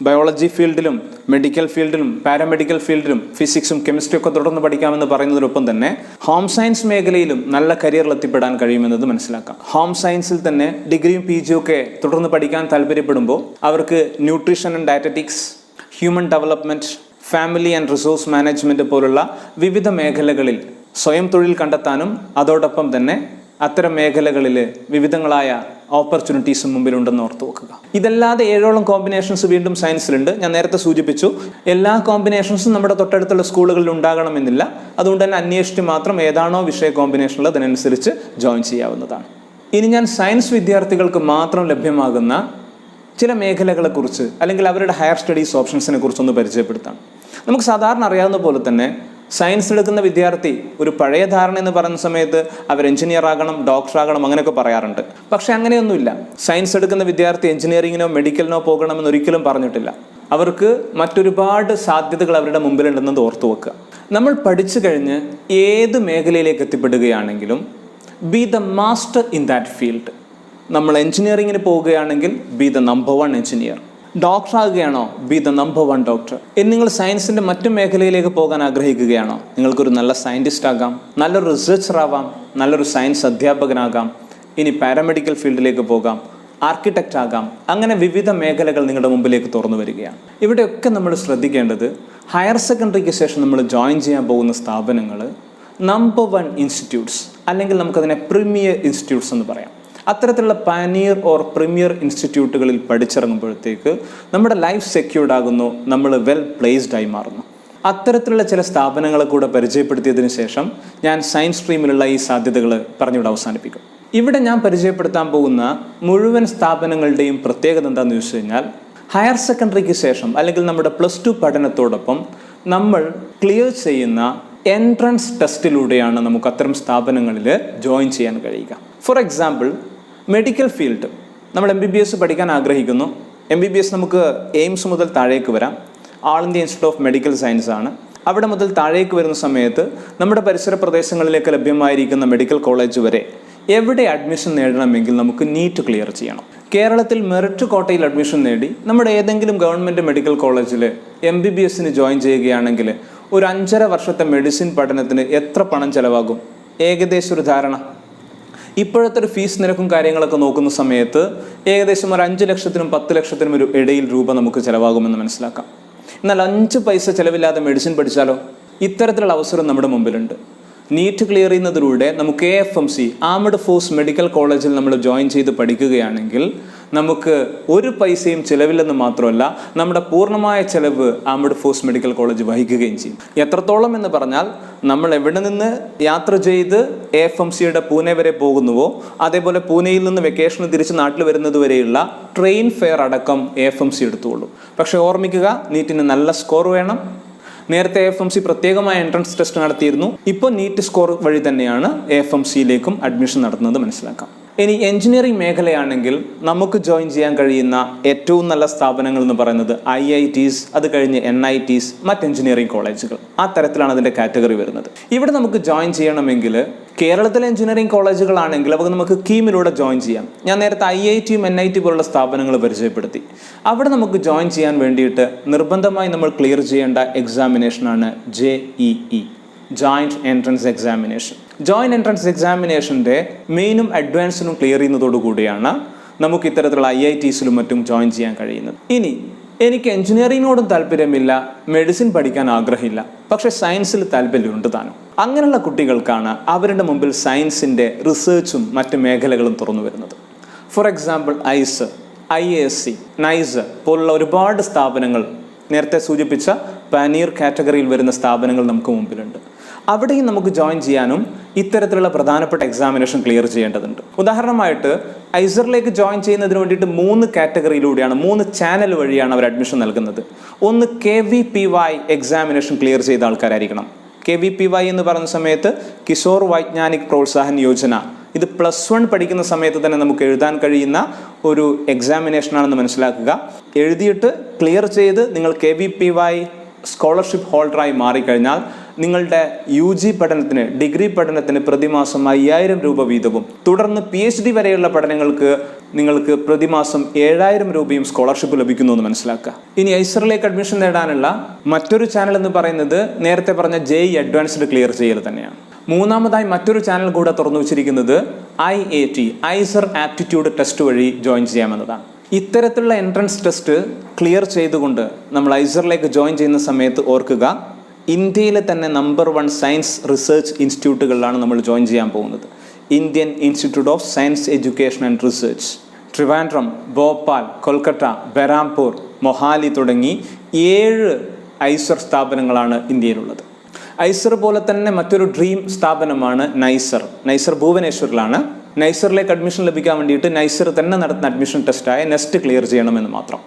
ബയോളജി ഫീൽഡിലും മെഡിക്കൽ ഫീൽഡിലും പാരാമെഡിക്കൽ ഫീൽഡിലും ഫിസിക്സും കെമിസ്ട്രിയും ഒക്കെ തുടർന്ന് പഠിക്കാമെന്ന് പറയുന്നതിനൊപ്പം തന്നെ ഹോം സയൻസ് മേഖലയിലും നല്ല കരിയറിൽ എത്തിപ്പെടാൻ കഴിയുമെന്നത് മനസ്സിലാക്കാം. ഹോം സയൻസിൽ തന്നെ ഡിഗ്രിയും PGയും ഒക്കെ തുടർന്ന് പഠിക്കാൻ താല്പര്യപ്പെടുമ്പോൾ അവർക്ക് nutrition and dietetics, human development, family and resource management പോലുള്ള വിവിധ മേഖലകളിൽ സ്വയം തൊഴിൽ കണ്ടെത്താനും അതോടൊപ്പം തന്നെ അത്തരം മേഖലകളിൽ വിവിധങ്ങളായ ഓപ്പർച്യൂണിറ്റീസും മുമ്പിലുണ്ടെന്ന് ഓർത്ത് വെക്കുക. ഇതല്ലാതെ 7ഓളം കോമ്പിനേഷൻസ് വീണ്ടും സയൻസിലുണ്ട്. ഞാൻ നേരത്തെ സൂചിപ്പിച്ചു, എല്ലാ കോമ്പിനേഷൻസും നമ്മുടെ തൊട്ടടുത്തുള്ള സ്കൂളുകളിൽ ഉണ്ടാകണമെന്നില്ല. അതുകൊണ്ട് തന്നെ അന്വേഷിച്ച് മാത്രം ഏതാണോ വിഷയ കോമ്പിനേഷനുള്ളത് അതിനനുസരിച്ച് ജോയിൻ ചെയ്യാവുന്നതാണ്. ഇനി ഞാൻ സയൻസ് വിദ്യാർത്ഥികൾക്ക് മാത്രം ലഭ്യമാകുന്ന ചില മേഖലകളെക്കുറിച്ച് അല്ലെങ്കിൽ അവരുടെ ഹയർ സ്റ്റഡീസ് ഓപ്ഷൻസിനെ കുറിച്ചൊന്ന് പരിചയപ്പെടുത്താം. നമുക്ക് സാധാരണ അറിയാവുന്ന പോലെ തന്നെ സയൻസ് എടുക്കുന്ന വിദ്യാർത്ഥി ഒരു പഴയ ധാരണ എന്ന് പറയുന്ന സമയത്ത് അവർ എഞ്ചിനീയർ ആകണം, ഡോക്ടർ ആകണം അങ്ങനെയൊക്കെ പറയാറുണ്ട്. പക്ഷെ അങ്ങനെയൊന്നുമില്ല. സയൻസ് എടുക്കുന്ന വിദ്യാർത്ഥി എഞ്ചിനീയറിങ്ങിനോ മെഡിക്കലിനോ പോകണമെന്ന് ഒരിക്കലും പറഞ്ഞിട്ടില്ല. അവർക്ക് മറ്റൊരുപാട് സാധ്യതകൾ അവരുടെ മുമ്പിലുണ്ടെന്നത് ഓർത്തു വെക്കുക. നമ്മൾ പഠിച്ചു കഴിഞ്ഞ് ഏത് മേഖലയിലേക്ക് എത്തിപ്പെടുകയാണെങ്കിലും be the master in that field. നമ്മൾ എഞ്ചിനീയറിങ്ങിന് പോവുകയാണെങ്കിൽ be the number 1 engineer. Doctor ആകുകയാണോ, ബി ദ നമ്പർ 1 ഡോക്ടർ. ഇനി നിങ്ങൾ സയൻസിൻ്റെ മറ്റു മേഖലയിലേക്ക് പോകാൻ ആഗ്രഹിക്കുകയാണോ, നിങ്ങൾക്കൊരു നല്ല സയൻറ്റിസ്റ്റ് ആകാം, നല്ലൊരു റിസർച്ചർ ആവാം, നല്ലൊരു സയൻസ് അധ്യാപകനാകാം. ഇനി പാരാമെഡിക്കൽ ഫീൽഡിലേക്ക് പോകാം, ആർക്കിടെക്റ്റ് ആകാം. അങ്ങനെ വിവിധ മേഖലകൾ നിങ്ങളുടെ മുമ്പിലേക്ക് തുറന്നു വരികയാണ്. ഇവിടെയൊക്കെ നമ്മൾ ശ്രദ്ധിക്കേണ്ടത്, ഹയർ സെക്കൻഡറിക്ക് ശേഷം നമ്മൾ ജോയിൻ ചെയ്യാൻ പോകുന്ന സ്ഥാപനങ്ങൾ നമ്പർ 1 ഇൻസ്റ്റിറ്റ്യൂട്ട്സ് അല്ലെങ്കിൽ നമുക്കതിനെ പ്രീമിയർ ഇൻസ്റ്റിറ്റ്യൂട്ട്സ് എന്ന് പറയാം. അത്തരത്തിലുള്ള പയനിയർ ഓർ പ്രീമിയർ ഇൻസ്റ്റിറ്റ്യൂട്ടുകളിൽ പഠിച്ചിറങ്ങുമ്പോഴത്തേക്ക് നമ്മുടെ ലൈഫ് സെക്യൂർഡ് ആകുന്നു, നമ്മൾ വെൽ പ്ലേസ്ഡ് ആയി മാറുന്നു. അത്തരത്തിലുള്ള ചില സ്ഥാപനങ്ങളെ കൂടെ പരിചയപ്പെടുത്തിയതിന് ശേഷം ഞാൻ സയൻസ് സ്ട്രീമിലുള്ള ഈ സാധ്യതകൾ പറഞ്ഞിവിടെ അവസാനിപ്പിക്കും. ഇവിടെ ഞാൻ പരിചയപ്പെടുത്താൻ പോകുന്ന മുഴുവൻ സ്ഥാപനങ്ങളുടെയും പ്രത്യേകത എന്താണെന്ന് ചോദിച്ചു കഴിഞ്ഞാൽ, ഹയർ സെക്കൻഡറിക്ക് ശേഷം അല്ലെങ്കിൽ നമ്മുടെ +2 പഠനത്തോടൊപ്പം നമ്മൾ ക്ലിയർ ചെയ്യുന്ന എൻട്രൻസ് ടെസ്റ്റിലൂടെയാണ് നമുക്ക് അത്തരം സ്ഥാപനങ്ങളിൽ ജോയിൻ ചെയ്യാൻ കഴിയുക. ഫോർ എക്സാമ്പിൾ, മെഡിക്കൽ ഫീൽഡ് നമ്മൾ MBBS പഠിക്കാൻ ആഗ്രഹിക്കുന്നു. MBBS നമുക്ക് എയിംസ് മുതൽ താഴേക്ക് വരാം. All India Institute of Medical Science ആണ്. അവിടെ മുതൽ താഴേക്ക് വരുന്ന സമയത്ത് നമ്മുടെ പരിസര പ്രദേശങ്ങളിലേക്ക് ലഭ്യമായിരിക്കുന്ന മെഡിക്കൽ കോളേജ് വരെ എവിടെ അഡ്മിഷൻ നേടണമെങ്കിൽ നമുക്ക് നീറ്റ് ക്ലിയർ ചെയ്യണം. കേരളത്തിൽ മെറിറ്റ് കോട്ടയിൽ അഡ്മിഷൻ നേടി നമ്മുടെ ഏതെങ്കിലും ഗവൺമെൻറ് മെഡിക്കൽ കോളേജിൽ MBBSന് ജോയിൻ ചെയ്യുകയാണെങ്കിൽ ഒരു 5.5 വർഷത്തെ മെഡിസിൻ പഠനത്തിന് എത്ര പണം ചിലവാകും? ഏകദേശം ഒരു ധാരണ. ഇപ്പോഴത്തെ ഒരു ഫീസ് നിരക്കും കാര്യങ്ങളൊക്കെ നോക്കുന്ന സമയത്ത് ഏകദേശം ഒരു 5 ലക്ഷത്തിനും 10 ലക്ഷത്തിനും ഒരു ഇടയിൽ രൂപ നമുക്ക് ചിലവാകുമെന്ന് മനസ്സിലാക്കാം. എന്നാൽ 5 പൈസ ചിലവില്ലാതെ മെഡിസിൻ പഠിച്ചാലോ? ഇത്തരത്തിലുള്ള അവസരം നമ്മുടെ മുമ്പിലുണ്ട്. നീറ്റ് ക്ലിയർ ചെയ്യുന്നതിലൂടെ നമുക്ക് AFMC ആർമഡ് ഫോഴ്സ് മെഡിക്കൽ കോളേജിൽ നമ്മൾ ജോയിൻ ചെയ്ത് പഠിക്കുകയാണെങ്കിൽ നമുക്ക് ഒരു പൈസയും ചിലവില്ലെന്ന് മാത്രമല്ല, നമ്മുടെ പൂർണ്ണമായ ചിലവ് ആർമഡ് ഫോഴ്സ് മെഡിക്കൽ കോളേജ് വഹിക്കുകയും ചെയ്യും. എത്രത്തോളം എന്ന് പറഞ്ഞാൽ, നമ്മൾ എവിടെ നിന്ന് യാത്ര ചെയ്ത് AFMCയുടെ പൂനെ വരെ പോകുന്നുവോ, അതേപോലെ പൂനെയിൽ നിന്ന് വെക്കേഷന് തിരിച്ച് നാട്ടിൽ വരുന്നത് വരെയുള്ള ട്രെയിൻ ഫെയർ അടക്കം AFMC എടുത്തുകൊള്ളും. പക്ഷേ ഓർമ്മിക്കുക, നീറ്റിന് നല്ല സ്കോർ വേണം. നേരത്തെ AFMC പ്രത്യേകമായ എൻട്രൻസ് ടെസ്റ്റ് നടത്തിയിരുന്നു. ഇപ്പോൾ നീറ്റ് സ്കോർ വഴി തന്നെയാണ് AFMCയിലേക്കും അഡ്മിഷൻ നടത്തുന്നത് മനസ്സിലാക്കാം. ഇനി എഞ്ചിനീയറിംഗ് മേഖലയാണെങ്കിൽ നമുക്ക് ജോയിൻ ചെയ്യാൻ കഴിയുന്ന ഏറ്റവും നല്ല സ്ഥാപനങ്ങൾ എന്ന് പറയുന്നത് IITs, അത് കഴിഞ്ഞ് NITs, മറ്റ് എഞ്ചിനീയറിംഗ് കോളേജുകൾ. ആ തരത്തിലാണ് അതിൻ്റെ കാറ്റഗറി വരുന്നത്. ഇവിടെ നമുക്ക് ജോയിൻ ചെയ്യണമെങ്കിൽ കേരളത്തിലെ എഞ്ചിനീയറിംഗ് കോളേജുകളാണെങ്കിൽ അവർക്ക് നമുക്ക് കീമിലൂടെ ജോയിൻ ചെയ്യാം. ഞാൻ നേരത്തെ IITയും NIT പോലുള്ള സ്ഥാപനങ്ങൾ പരിചയപ്പെടുത്തി. അവിടെ നമുക്ക് ജോയിൻ ചെയ്യാൻ വേണ്ടിയിട്ട് നിർബന്ധമായി നമ്മൾ ക്ലിയർ ചെയ്യേണ്ട എക്സാമിനേഷനാണ് JEE, joint entrance examination. Joint entrance എക്സാമിനേഷൻ്റെ മെയിനും അഡ്വാൻസിനും ക്ലിയർ ചെയ്യുന്നതോടുകൂടിയാണ് നമുക്ക് ഇത്തരത്തിലുള്ള IITസിലും മറ്റും ജോയിൻ ചെയ്യാൻ കഴിയുന്നത്. ഇനി എനിക്ക് എഞ്ചിനീയറിങ്ങിനോടും താല്പര്യമില്ല, മെഡിസിൻ പഠിക്കാൻ ആഗ്രഹമില്ല, പക്ഷേ സയൻസിൽ താല്പര്യമുണ്ട് താനും. അങ്ങനെയുള്ള കുട്ടികൾക്കാണ് അവരുടെ മുമ്പിൽ സയൻസിൻ്റെ റിസർച്ചും മറ്റ് മേഖലകളും തുറന്നു വരുന്നത്. For example IISER, IASC, NICE പോലുള്ള ഒരുപാട് സ്ഥാപനങ്ങൾ, നേരത്തെ സൂചിപ്പിച്ച പാനീർ കാറ്റഗറിയിൽ വരുന്ന സ്ഥാപനങ്ങൾ നമുക്ക് മുമ്പിലുണ്ട്. അവിടെയും നമുക്ക് ജോയിൻ ചെയ്യാനും ഇത്തരത്തിലുള്ള പ്രധാനപ്പെട്ട എക്സാമിനേഷൻ ക്ലിയർ ചെയ്യേണ്ടതുണ്ട്. ഉദാഹരണമായിട്ട് IISERലേക്ക് ജോയിൻ ചെയ്യുന്നതിന് വേണ്ടിയിട്ട് 3 കാറ്റഗറിയിലൂടെയാണ്, 3 ചാനൽ വഴിയാണ് അവർ അഡ്മിഷൻ നൽകുന്നത്. ഒന്ന് KVPY എക്സാമിനേഷൻ ക്ലിയർ ചെയ്ത ആൾക്കാരായിരിക്കണം. KVPY എന്ന് പറയുന്ന സമയത്ത് കിഷോർ വൈജ്ഞാനിക് പ്രോത്സാഹൻ യോജന. ഇത് +1 പഠിക്കുന്ന സമയത്ത് തന്നെ നമുക്ക് എഴുതാൻ കഴിയുന്ന ഒരു എക്സാമിനേഷനാണെന്ന് മനസ്സിലാക്കുക. എഴുതിയിട്ട് ക്ലിയർ ചെയ്ത് നിങ്ങൾ KVPY സ്കോളർഷിപ്പ് ഹോൾഡറായി മാറിക്കഴിഞ്ഞാൽ നിങ്ങളുടെ UG പഠനത്തിന്, ഡിഗ്രി പഠനത്തിന് പ്രതിമാസം 5000 രൂപ വീതവും, തുടർന്ന് PhD വരെയുള്ള പഠനങ്ങൾക്ക് നിങ്ങൾക്ക് പ്രതിമാസം 7000 രൂപയും സ്കോളർഷിപ്പ് ലഭിക്കുന്നു എന്ന് മനസ്സിലാക്കുക. ഇനി IISERലേക്ക് അഡ്മിഷൻ നേടാനുള്ള മറ്റൊരു ചാനൽ എന്ന് പറയുന്നത് നേരത്തെ പറഞ്ഞ JEE അഡ്വാൻസ്ഡ് ക്ലിയർ ചെയ്യൽ തന്നെയാണ്. മൂന്നാമതായി മറ്റൊരു ചാനൽ കൂടെ തുറന്നു വെച്ചിരിക്കുന്നത് IAT, IISER ആപ്റ്റിറ്റ്യൂഡ് ടെസ്റ്റ് വഴി ജോയിൻ ചെയ്യാമെന്നതാണ്. ഇത്തരത്തിലുള്ള എൻട്രൻസ് ടെസ്റ്റ് ക്ലിയർ ചെയ്തുകൊണ്ട് നമ്മൾ IISERലേക്ക് ജോയിൻ ചെയ്യുന്ന സമയത്ത് ഓർക്കുക, ഇന്ത്യയിലെ തന്നെ നമ്പർ 1 സയൻസ് റിസർച്ച് ഇൻസ്റ്റിറ്റ്യൂട്ടുകളിലാണ് നമ്മൾ ജോയിൻ ചെയ്യാൻ പോകുന്നത്. Indian Institute of Science Education and Research, Trivandrum, Bhopal, Kolkata, Berhampur, Mohali തുടങ്ങി 7 IISER സ്ഥാപനങ്ങളാണ് ഇന്ത്യയിലുള്ളത്. IISER പോലെ തന്നെ മറ്റൊരു ഡ്രീം സ്ഥാപനമാണ് NICER ഭുവനേശ്വറിലാണ്. NICERലേക്ക് അഡ്മിഷൻ ലഭിക്കാൻ വേണ്ടിയിട്ട് NICER തന്നെ നടത്തുന്ന അഡ്മിഷൻ ടെസ്റ്റായ നെസ്റ്റ് ക്ലിയർ ചെയ്യണമെന്ന് മാത്രം.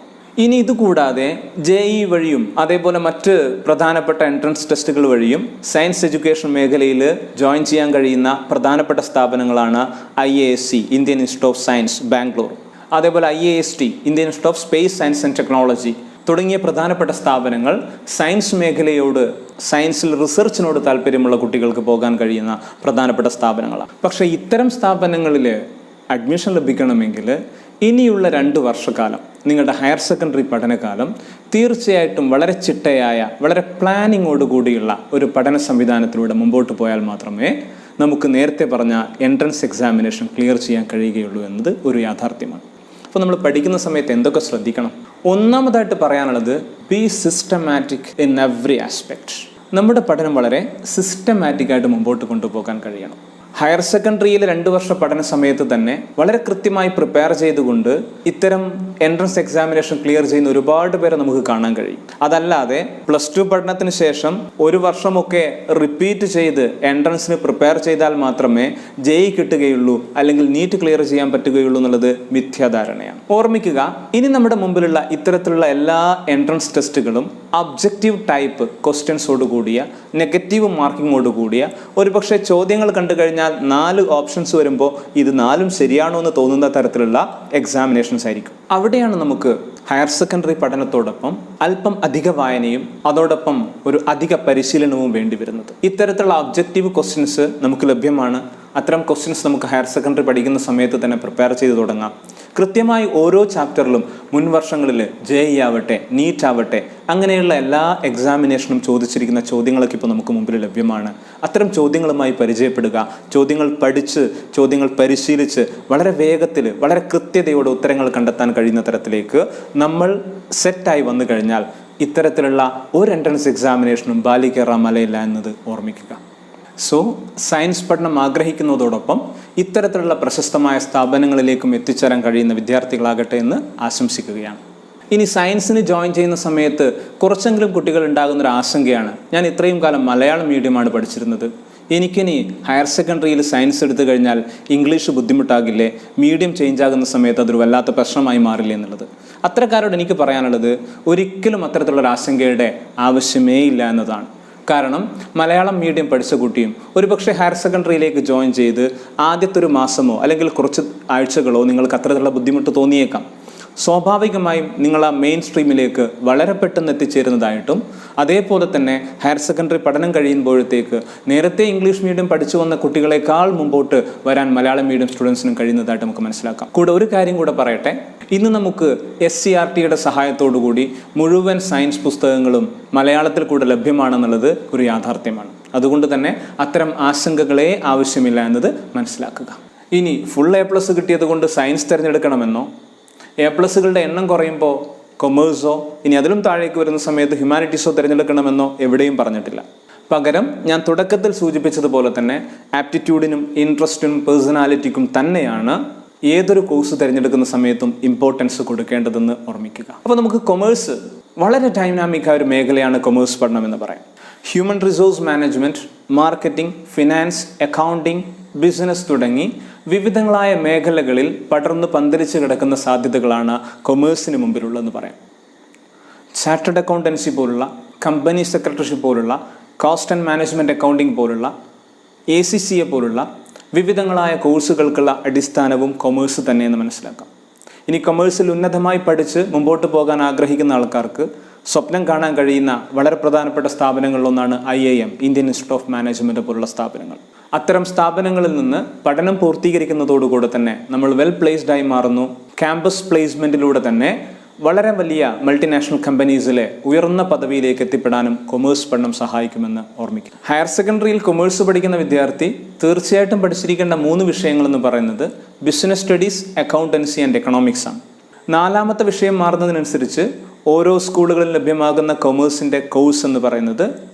ഇനി ഇതുകൂടാതെ JEE വഴിയും അതേപോലെ മറ്റ് പ്രധാനപ്പെട്ട എൻട്രൻസ് ടെസ്റ്റുകൾ വഴിയും സയൻസ് എഡ്യൂക്കേഷൻ മേഖലയിൽ ജോയിൻ ചെയ്യാൻ കഴിയുന്ന പ്രധാനപ്പെട്ട സ്ഥാപനങ്ങളാണ് IASC, Indian Institute of science Bangalore, അതേപോലെ IAST, Indian Institute of space science and technology തുടങ്ങിയ പ്രധാനപ്പെട്ട സ്ഥാപനങ്ങൾ സയൻസ് മേഖലയോട്, സയൻസിൽ റിസർച്ചിനോട് താല്പര്യമുള്ള കുട്ടികൾക്ക് പോകാൻ കഴിയുന്ന പ്രധാനപ്പെട്ട സ്ഥാപനങ്ങളാണ്. പക്ഷേ ഇത്തരം സ്ഥാപനങ്ങളിൽ അഡ്മിഷൻ ലഭിക്കണമെങ്കിൽ ഇനിയുള്ള 2 വർഷക്കാലം, നിങ്ങളുടെ ഹയർ സെക്കൻഡറി പഠനകാലം തീർച്ചയായിട്ടും വളരെ ചിട്ടയായ, വളരെ പ്ലാനിങ്ങോടുകൂടിയുള്ള ഒരു പഠന സംവിധാനത്തിലൂടെ മുമ്പോട്ട് പോയാൽ മാത്രമേ നമുക്ക് നേരത്തെ പറഞ്ഞ എൻട്രൻസ് എക്സാമിനേഷൻ ക്ലിയർ ചെയ്യാൻ കഴിയുകയുള്ളൂ എന്നത് ഒരു യാഥാർത്ഥ്യമാണ്. അപ്പോൾ നമ്മൾ പഠിക്കുന്ന സമയത്ത് എന്തൊക്കെ ശ്രദ്ധിക്കണം? ഒന്നാമതായിട്ട് പറയാനുള്ളത്, B systematic in every aspect. നമ്മുടെ പഠനം വളരെ സിസ്റ്റമാറ്റിക്കായിട്ട് മുമ്പോട്ട് കൊണ്ടുപോകാൻ കഴിയണം. ഹയർ സെക്കൻഡറിയിലെ 2 വർഷ പഠന സമയത്ത് തന്നെ വളരെ കൃത്യമായി പ്രിപ്പയർ ചെയ്തുകൊണ്ട് ഇത്തരം എൻട്രൻസ് എക്സാമിനേഷൻ ക്ലിയർ ചെയ്യുന്ന ഒരുപാട് പേരെ നമുക്ക് കാണാൻ കഴിയും. അതല്ലാതെ +2 പഠനത്തിന് ശേഷം 1 വർഷമൊക്കെ റിപ്പീറ്റ് ചെയ്ത് എൻട്രൻസിന് പ്രിപ്പയർ ചെയ്താൽ മാത്രമേ JEE കിട്ടുകയുള്ളൂ, അല്ലെങ്കിൽ നീറ്റ് ക്ലിയർ ചെയ്യാൻ പറ്റുകയുള്ളൂ എന്നുള്ളത് മിഥ്യാധാരണയാണ്. ഓർമ്മിക്കുക, ഇനി നമ്മുടെ മുമ്പിലുള്ള ഇത്തരത്തിലുള്ള എല്ലാ എൻട്രൻസ് ടെസ്റ്റുകളും ഒബ്ജക്റ്റീവ് ടൈപ്പ് ക്വസ്റ്റ്യൻസോട് കൂടിയ, നെഗറ്റീവ് മാർക്കിങ്ങോട് കൂടിയ, ഒരുപക്ഷെ ചോദ്യങ്ങൾ കണ്ടു കഴിഞ്ഞാൽ 4 ഓപ്ഷൻസ് വരുമ്പോൾ ഇത് 4ഉം ശരിയാണോ എന്ന് തോന്നുന്ന തരത്തിലുള്ള എക്സാമിനേഷൻസ് ആയിരിക്കും. അവിടെയാണ് നമുക്ക് ഹയർ സെക്കൻഡറി പഠനത്തോടൊപ്പം അല്പം അധിക വായനയും അതോടൊപ്പം ഒരു അധിക പരിശീലനവും വേണ്ടി വരുന്നത്. ഇത്തരത്തിലുള്ള ഒബ്ജക്റ്റീവ് ക്വസ്റ്റ്യൻസ് നമുക്ക് ലഭ്യമാണ്. അത്തരം ക്വസ്റ്റ്യൻസ് നമുക്ക് ഹയർ സെക്കൻഡറി പഠിക്കുന്ന സമയത്ത് തന്നെ പ്രിപ്പയർ ചെയ്ത് തുടങ്ങാം. കൃത്യമായി ഓരോ ചാപ്റ്ററിലും മുൻ വർഷങ്ങളിൽ JEE ആവട്ടെ, നീറ്റ് ആവട്ടെ, അങ്ങനെയുള്ള എല്ലാ എക്സാമിനേഷനും ചോദിച്ചിരിക്കുന്ന ചോദ്യങ്ങളൊക്കെ ഇപ്പോൾ നമുക്ക് മുമ്പിൽ ലഭ്യമാണ്. അത്തരം ചോദ്യങ്ങളുമായി പരിചയപ്പെടുക, ചോദ്യങ്ങൾ പഠിച്ച്, ചോദ്യങ്ങൾ പരിശീലിച്ച് വളരെ വേഗത്തിൽ, വളരെ കൃത്യതയോടെ ഉത്തരങ്ങൾ കണ്ടെത്താൻ കഴിയുന്ന തരത്തിലേക്ക് നമ്മൾ സെറ്റായി വന്നു കഴിഞ്ഞാൽ ഇത്തരത്തിലുള്ള ഒരു എൻട്രൻസ് എക്സാമിനേഷനും ബാലി കയറാൻ മലയില്ല എന്നത് ഓർമ്മിക്കുക. സോ സയൻസ് പഠനം ആഗ്രഹിക്കുന്നതോടൊപ്പം ഇത്തരത്തിലുള്ള പ്രശസ്തമായ സ്ഥാപനങ്ങളിലേക്കും എത്തിച്ചേരാൻ കഴിയുന്ന വിദ്യാർത്ഥികളാകട്ടെ എന്ന് ആശംസിക്കുകയാണ്. ഇനി സയൻസിന് ജോയിൻ ചെയ്യുന്ന സമയത്ത് കുറച്ചെങ്കിലും കുട്ടികൾ ഉണ്ടാകുന്നൊരു ആശങ്കയാണ്, ഞാൻ ഇത്രയും കാലം മലയാളം മീഡിയമാണ് പഠിച്ചിരുന്നത്, എനിക്കിനി ഹയർ സെക്കൻഡറിയിൽ സയൻസ് എടുത്തു കഴിഞ്ഞാൽ ഇംഗ്ലീഷ് ബുദ്ധിമുട്ടാകില്ലേ, മീഡിയം ചേഞ്ച് ആകുന്ന സമയത്ത് അതൊരു വല്ലാത്ത പ്രശ്നമായി മാറില്ലേ എന്നുള്ളത്. അത്തരക്കാരോട് എനിക്ക് പറയാനുള്ളത് ഒരിക്കലും അത്തരത്തിലുള്ളൊരു ആശങ്കയുടെ ആവശ്യമേ ഇല്ല എന്നതാണ്. കാരണം മലയാളം മീഡിയം പഠിച്ച കുട്ടിയും ഒരുപക്ഷെ ഹയർ സെക്കൻഡറിയിലേക്ക് ജോയിൻ ചെയ്ത് ആദ്യത്തെ ഒരു മാസമോ അല്ലെങ്കിൽ കുറച്ച് ആഴ്ചകളോ നിങ്ങൾക്ക് അത്തരത്തിലുള്ള ബുദ്ധിമുട്ട് തോന്നിയേക്കാം. സ്വാഭാവികമായും നിങ്ങൾ ആ മെയിൻ സ്ട്രീമിലേക്ക് വളരെ പെട്ടെന്ന് എത്തിച്ചേരുന്നതായിട്ടും അതേപോലെ തന്നെ ഹയർ സെക്കൻഡറി പഠനം കഴിയുമ്പോഴത്തേക്ക് നേരത്തെ ഇംഗ്ലീഷ് മീഡിയം പഠിച്ചു വന്ന കുട്ടികളെക്കാൾ മുമ്പോട്ട് വരാൻ മലയാളം മീഡിയം സ്റ്റുഡൻസിനും കഴിയുന്നതായിട്ട് നമുക്ക് മനസ്സിലാക്കാം. കൂടെ ഒരു കാര്യം കൂടെ പറയട്ടെ, ഇന്ന് നമുക്ക് SCERTയുടെ സഹായത്തോടു കൂടി മുഴുവൻ സയൻസ് പുസ്തകങ്ങളും മലയാളത്തിൽ കൂടെ ലഭ്യമാണെന്നുള്ളത് ഒരു യാഥാർത്ഥ്യമാണ്. അതുകൊണ്ട് തന്നെ അത്തരം ആശങ്കകളെ ആവശ്യമില്ല എന്നത് മനസ്സിലാക്കുക. ഇനി ഫുൾ A+ കിട്ടിയത് കൊണ്ട് സയൻസ് തിരഞ്ഞെടുക്കണമെന്നോ, A+കളുടെ എണ്ണം കുറയുമ്പോൾ കൊമേഴ്സോ, ഇനി അതിലും താഴേക്ക് വരുന്ന സമയത്ത് ഹ്യൂമാനിറ്റീസോ തിരഞ്ഞെടുക്കണമെന്നോ എവിടെയും പറഞ്ഞിട്ടില്ല. പകരം ഞാൻ തുടക്കത്തിൽ സൂചിപ്പിച്ചതുപോലെ തന്നെ ആപ്റ്റിറ്റ്യൂഡിനും ഇൻട്രസ്റ്റിനും പേഴ്സണാലിറ്റിക്കും തന്നെയാണ് ഏതൊരു കോഴ്സ് തിരഞ്ഞെടുക്കുന്ന സമയത്തും ഇമ്പോർട്ടൻസ് കൊടുക്കേണ്ടതെന്ന് ഓർമ്മിക്കുക. അപ്പോൾ നമുക്ക് കൊമേഴ്സ് വളരെ ഡൈനാമിക് ആയ ഒരു മേഖലയാണ് കൊമേഴ്സ് പഠനം എന്ന് പറയാം. Human resource management, marketing, finance, accounting, business തുടങ്ങി വിവിധങ്ങളായ മേഖലകളിൽ പടർന്ന് പന്തലിച്ച് കിടക്കുന്ന സാധ്യതകളാണ് കൊമേഴ്സിന് മുമ്പിലുള്ളതെന്ന് പറയാം. ചാർട്ടേഡ് അക്കൗണ്ടൻസി പോലുള്ള, കമ്പനി സെക്രട്ടറിഷിപ്പ് പോലുള്ള, കോസ്റ്റ് ആൻഡ് മാനേജ്മെൻറ്റ് അക്കൗണ്ടിംഗ് പോലുള്ള, ACCA പോലുള്ള വിവിധങ്ങളായ കോഴ്സുകൾക്കുള്ള അടിസ്ഥാനവും കൊമേഴ്സ് തന്നെയെന്ന് മനസ്സിലാക്കാം. ഇനി കൊമേഴ്സിൽ ഉന്നതമായി പഠിച്ച് മുമ്പോട്ട് പോകാൻ ആഗ്രഹിക്കുന്ന ആൾക്കാർക്ക് സ്വപ്നം കാണാൻ കഴിയുന്ന വളരെ പ്രധാനപ്പെട്ട സ്ഥാപനങ്ങളിലൊന്നാണ് IIM, Indian Institute of management പോലുള്ള സ്ഥാപനങ്ങൾ. അത്തരം സ്ഥാപനങ്ങളിൽ നിന്ന് പഠനം പൂർത്തീകരിക്കുന്നതോടുകൂടെ തന്നെ നമ്മൾ വെൽ പ്ലേസ്ഡായി മാറുന്നു. ക്യാമ്പസ് പ്ലേസ്മെൻറ്റിലൂടെ തന്നെ വളരെ വലിയ മൾട്ടിനാഷണൽ കമ്പനീസിലെ ഉയർന്ന പദവിയിലേക്ക് എത്തിപ്പെടാനും കൊമേഴ്സ് പഠനം സഹായിക്കുമെന്ന് ഓർമ്മിക്കും. ഹയർ സെക്കൻഡറിയിൽ കൊമേഴ്സ് പഠിക്കുന്ന വിദ്യാർത്ഥി തീർച്ചയായിട്ടും പഠിച്ചിരിക്കേണ്ട 3 വിഷയങ്ങളെന്ന് പറയുന്നത് business studies, accountancy and economics ആണ്. 4ാമത്തെ വിഷയം മാറുന്നതിനനുസരിച്ച് ഓരോ സ്കൂളുകളിൽ ലഭ്യമാകുന്ന കൊമേഴ്സിൻ്റെ കോഴ്സ് എന്ന് പറയുന്നത്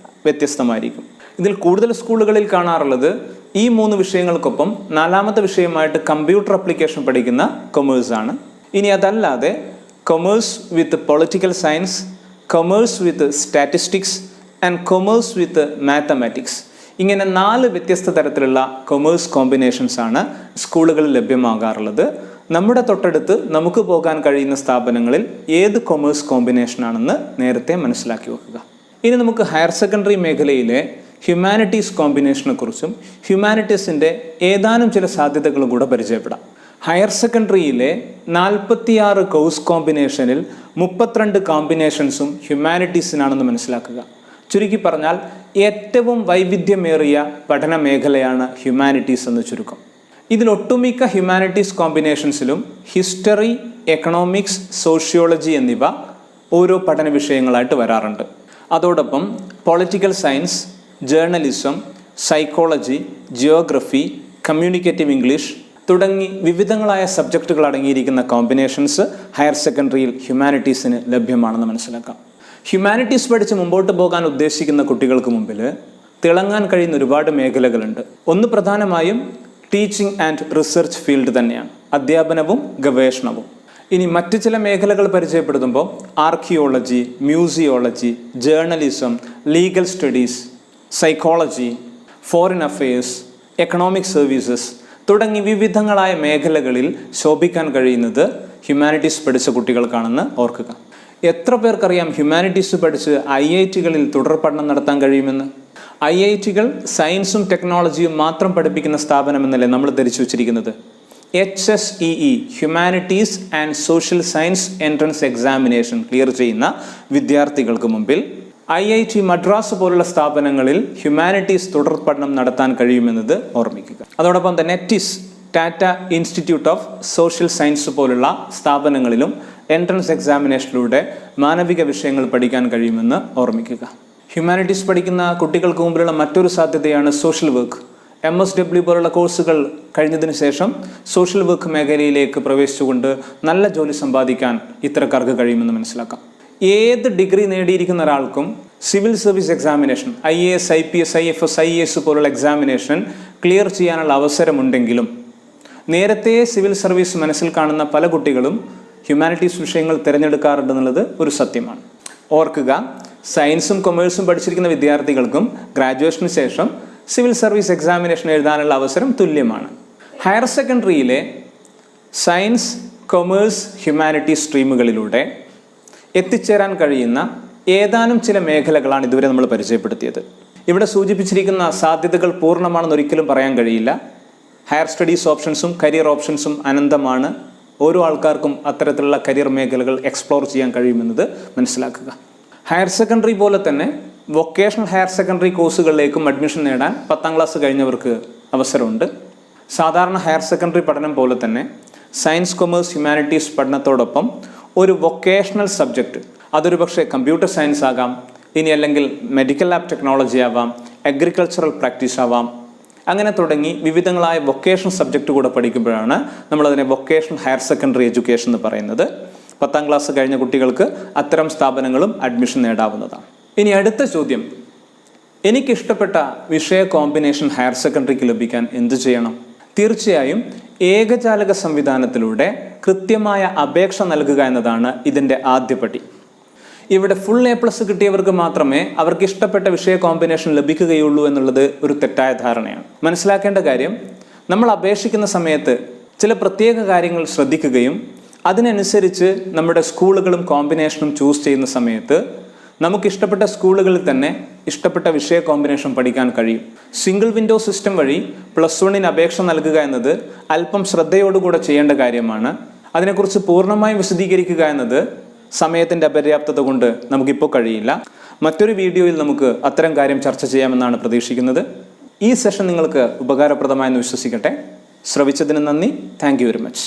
വ്യത്യസ്തമായിരിക്കും. ഇതിൽ കൂടുതൽ സ്കൂളുകളിൽ കാണാറുള്ളത് ഈ 3 വിഷയങ്ങൾക്കൊപ്പം 4ാമത്തെ വിഷയമായിട്ട് കമ്പ്യൂട്ടർ ആപ്ലിക്കേഷൻ പഠിക്കുന്ന കൊമേഴ്സാണ്. ഇനി അതല്ലാതെ commerce with political science, commerce with statistics and commerce with mathematics, ഇങ്ങനെ 4 വ്യത്യസ്ത തരത്തിലുള്ള കൊമേഴ്സ് കോമ്പിനേഷൻസ് ആണ് സ്കൂളുകളിൽ ലഭ്യമാകാറുള്ളത്. നമ്മുടെ തൊട്ടടുത്ത് നമുക്ക് പോകാൻ കഴിയുന്ന സ്ഥാപനങ്ങളിൽ ഏത് കൊമേഴ്സ് കോമ്പിനേഷനാണെന്ന് നേരത്തെ മനസ്സിലാക്കി വെക്കുക. ഇനി നമുക്ക് ഹയർ സെക്കൻഡറി മേഖലയിലെ ഹ്യൂമാനിറ്റീസ് കോമ്പിനേഷനെ കുറിച്ചും ഹ്യൂമാനിറ്റീസിൻ്റെ ഏതാനും ചില സാധ്യതകളും കൂടെ പരിചയപ്പെടാം. ഹയർ സെക്കൻഡറിയിലെ 46 കോഴ്സ് കോമ്പിനേഷനിൽ 32 കോമ്പിനേഷൻസും ഹ്യൂമാനിറ്റീസിനാണെന്ന് മനസ്സിലാക്കുക. ചുരുക്കി പറഞ്ഞാൽ ഏറ്റവും വൈവിധ്യമേറിയ പഠന മേഖലയാണ് ഹ്യൂമാനിറ്റീസ് എന്ന് ചുരുക്കം. ഇതിലൊട്ടുമിക്ക ഹ്യൂമാനിറ്റീസ് കോമ്പിനേഷൻസിലും ഹിസ്റ്ററി, എക്കണോമിക്സ്, സോഷ്യോളജി എന്നിവ ഓരോ പഠന വിഷയങ്ങളായിട്ട് വരാറുണ്ട്. അതോടൊപ്പം political science, journalism, psychology, geography, communicative English തുടങ്ങി വിവിധങ്ങളായ സബ്ജക്റ്റുകൾ അടങ്ങിയിരിക്കുന്ന കോമ്പിനേഷൻസ് ഹയർ സെക്കൻഡറിയിൽ ഹ്യൂമാനിറ്റീസിന് ലഭ്യമാണെന്ന് മനസ്സിലാക്കാം. ഹ്യൂമാനിറ്റീസ് പഠിച്ച് മുമ്പോട്ട് പോകാൻ ഉദ്ദേശിക്കുന്ന കുട്ടികൾക്ക് മുമ്പിൽ തിളങ്ങാൻ കഴിയുന്ന ഒരുപാട് മേഖലകളുണ്ട്. ഒന്ന് പ്രധാനമായും ടീച്ചിങ് ആൻഡ് റിസർച്ച് ഫീൽഡ് തന്നെയാണ്, അധ്യാപനവും ഗവേഷണവും. ഇനി മറ്റ് ചില മേഖലകൾ പരിചയപ്പെടുത്തുമ്പോൾ archaeology, museology, journalism, legal studies, psychology, foreign affairs, economic services തുടങ്ങി വിവിധങ്ങളായ മേഖലകളിൽ ശോഭിക്കാൻ കഴിയുന്നത് ഹ്യൂമാനിറ്റീസ് പഠിച്ച കുട്ടികൾക്കാണെന്ന് ഓർക്കുക. എത്ര പേർക്കറിയാം ഹ്യൂമാനിറ്റീസ് പഠിച്ച് IITകളിൽ തുടർ പഠനം നടത്താൻ കഴിയുമെന്ന്? IITകൾ സയൻസും ടെക്നോളജിയും മാത്രം പഠിപ്പിക്കുന്ന സ്ഥാപനമെന്നല്ലേ നമ്മൾ ധരിച്ചു വച്ചിരിക്കുന്നത്. HSEE humanities and social science entrance examination clear ചെയ്യുന്ന വിദ്യാർത്ഥികൾക്ക് മുമ്പിൽ IIT മദ്രാസ് പോലുള്ള സ്ഥാപനങ്ങളിൽ ഹ്യൂമാനിറ്റീസ് തുടർ പഠനം നടത്താൻ കഴിയുമെന്നത് ഓർമ്മിക്കുക. അതോടൊപ്പം തന്നെ Tata institute of social science പോലുള്ള സ്ഥാപനങ്ങളിലും എൻട്രൻസ് എക്സാമിനേഷനിലൂടെ മാനവിക വിഷയങ്ങൾ പഠിക്കാൻ കഴിയുമെന്ന് ഓർമ്മിക്കുക. ഹ്യൂമാനിറ്റീസ് പഠിക്കുന്ന കുട്ടികൾക്ക് മുമ്പിലുള്ള മറ്റൊരു സാധ്യതയാണ് സോഷ്യൽ വർക്ക്. MSW പോലുള്ള കോഴ്സുകൾ കഴിഞ്ഞതിന് ശേഷം സോഷ്യൽ വർക്ക് മേഖലയിലേക്ക് പ്രവേശിച്ചുകൊണ്ട് നല്ല ജോലി സമ്പാദിക്കാൻ ഇത്തരക്കാർക്ക് കഴിയുമെന്ന് മനസ്സിലാക്കാം. ഏത് ഡിഗ്രി നേടിയിരിക്കുന്ന ഒരാൾക്കും civil service examination IAS, IPS, IFS, IAS പോലുള്ള എക്സാമിനേഷൻ ക്ലിയർ ചെയ്യാനുള്ള അവസരമുണ്ടെങ്കിലും നേരത്തെ സിവിൽ സർവീസ് മനസ്സിൽ കാണുന്ന പല കുട്ടികളും ഹ്യൂമാനിറ്റീസ് വിഷയങ്ങൾ തിരഞ്ഞെടുക്കാറുണ്ടെന്നുള്ളത് ഒരു സത്യമാണ്. ഓർക്കുക, സയൻസും കൊമേഴ്സും പഠിച്ചിരിക്കുന്ന വിദ്യാർത്ഥികൾക്കും ഗ്രാജുവേഷന് ശേഷം സിവിൽ സർവീസ് എക്സാമിനേഷൻ എഴുതാനുള്ള അവസരം തുല്യമാണ്. ഹയർ സെക്കൻഡറിയിലെ സയൻസ്, കൊമേഴ്സ്, ഹ്യൂമാനിറ്റീസ് സ്ട്രീമുകളിലൂടെ എത്തിച്ചേരാൻ കഴിയുന്ന ഏതാനും ചില മേഖലകളാണ് ഇതുവരെ നമ്മൾ പരിചയപ്പെടുത്തിയത്. ഇവിടെ സൂചിപ്പിച്ചിരിക്കുന്ന സാധ്യതകൾ പൂർണ്ണമാണെന്ന് ഒരിക്കലും പറയാൻ കഴിയില്ല. ഹയർ സ്റ്റഡീസ് ഓപ്ഷൻസും കരിയർ ഓപ്ഷൻസും അനന്തമാണ്. ഓരോ ആൾക്കാർക്കും അത്തരത്തിലുള്ള കരിയർ മേഖലകൾ എക്സ്പ്ലോർ ചെയ്യാൻ കഴിയുമെന്നത് മനസ്സിലാക്കുക. ഹയർ സെക്കൻഡറി പോലെ തന്നെ വൊക്കേഷണൽ ഹയർ സെക്കൻഡറി കോഴ്സുകളിലേക്കും അഡ്മിഷൻ നേടാൻ 10ാം ക്ലാസ് കഴിഞ്ഞവർക്ക് അവസരമുണ്ട്. സാധാരണ ഹയർ സെക്കൻഡറി പഠനം പോലെ തന്നെ സയൻസ്, കൊമേഴ്സ്, ഹ്യൂമാനിറ്റീസ് പഠനത്തോടൊപ്പം ഒരു വൊക്കേഷണൽ സബ്ജക്റ്റ്, അതൊരു പക്ഷേ കമ്പ്യൂട്ടർ സയൻസ് ആകാം, ഇനി അല്ലെങ്കിൽ മെഡിക്കൽ ലാബ് ടെക്നോളജി ആവാം, അഗ്രികൾച്ചറൽ പ്രാക്ടീസ് ആവാം, അങ്ങനെ തുടങ്ങി വിവിധങ്ങളായ വൊക്കേഷണൽ സബ്ജക്റ്റ് കൂടെ പഠിക്കുമ്പോഴാണ് നമ്മളതിനെ വൊക്കേഷണൽ ഹയർ സെക്കൻഡറി എഡ്യൂക്കേഷൻ എന്ന് പറയുന്നത്. 10ാം ക്ലാസ് കഴിഞ്ഞ കുട്ടികൾക്ക് അത്തരം സ്ഥാപനങ്ങളും അഡ്മിഷൻ നേടാവുന്നതാണ്. ഇനി അടുത്ത ചോദ്യം, എനിക്കിഷ്ടപ്പെട്ട വിഷയ കോമ്പിനേഷൻ ഹയർ സെക്കൻഡറിക്ക് ലഭിക്കാൻ എന്ത് ചെയ്യണം? തീർച്ചയായും ഏകജാലക സംവിധാനത്തിലൂടെ കൃത്യമായ അപേക്ഷ നൽകുക എന്നതാണ് ഇതിൻ്റെ ആദ്യപടി. ഇവിടെ ഫുൾ A+ കിട്ടിയവർക്ക് മാത്രമേ അവർക്ക് ഇഷ്ടപ്പെട്ട വിഷയ കോമ്പിനേഷൻ ലഭിക്കുകയുള്ളൂ എന്നുള്ളത് ഒരു തെറ്റായ ധാരണയാണ്. മനസ്സിലാക്കേണ്ട കാര്യം, നമ്മൾ അപേക്ഷിക്കുന്ന സമയത്ത് ചില പ്രത്യേക കാര്യങ്ങൾ ശ്രദ്ധിക്കുകയും അതിനനുസരിച്ച് നമ്മുടെ സ്കൂളുകളും കോമ്പിനേഷനും ചൂസ് ചെയ്യുന്ന സമയത്ത് നമുക്കിഷ്ടപ്പെട്ട സ്കൂളുകളിൽ തന്നെ ഇഷ്ടപ്പെട്ട വിഷയ കോമ്പിനേഷൻ പഠിക്കാൻ കഴിയും. സിംഗിൾ വിൻഡോ സിസ്റ്റം വഴി +1 അപേക്ഷ നൽകുക എന്നത് അല്പം ശ്രദ്ധയോടുകൂടെ ചെയ്യേണ്ട കാര്യമാണ്. അതിനെക്കുറിച്ച് പൂർണ്ണമായും വിശദീകരിക്കുക എന്നത് സമയത്തിൻ്റെ അപര്യാപ്തത കൊണ്ട് നമുക്കിപ്പോൾ കഴിയില്ല. മറ്റൊരു വീഡിയോയിൽ നമുക്ക് അത്തരം കാര്യം ചർച്ച ചെയ്യാമെന്നാണ് പ്രതീക്ഷിക്കുന്നത്. ഈ സെഷൻ നിങ്ങൾക്ക് ഉപകാരപ്രദമായെന്ന് വിശ്വസിക്കട്ടെ. ശ്രവിച്ചതിന് നന്ദി. Thank you very much.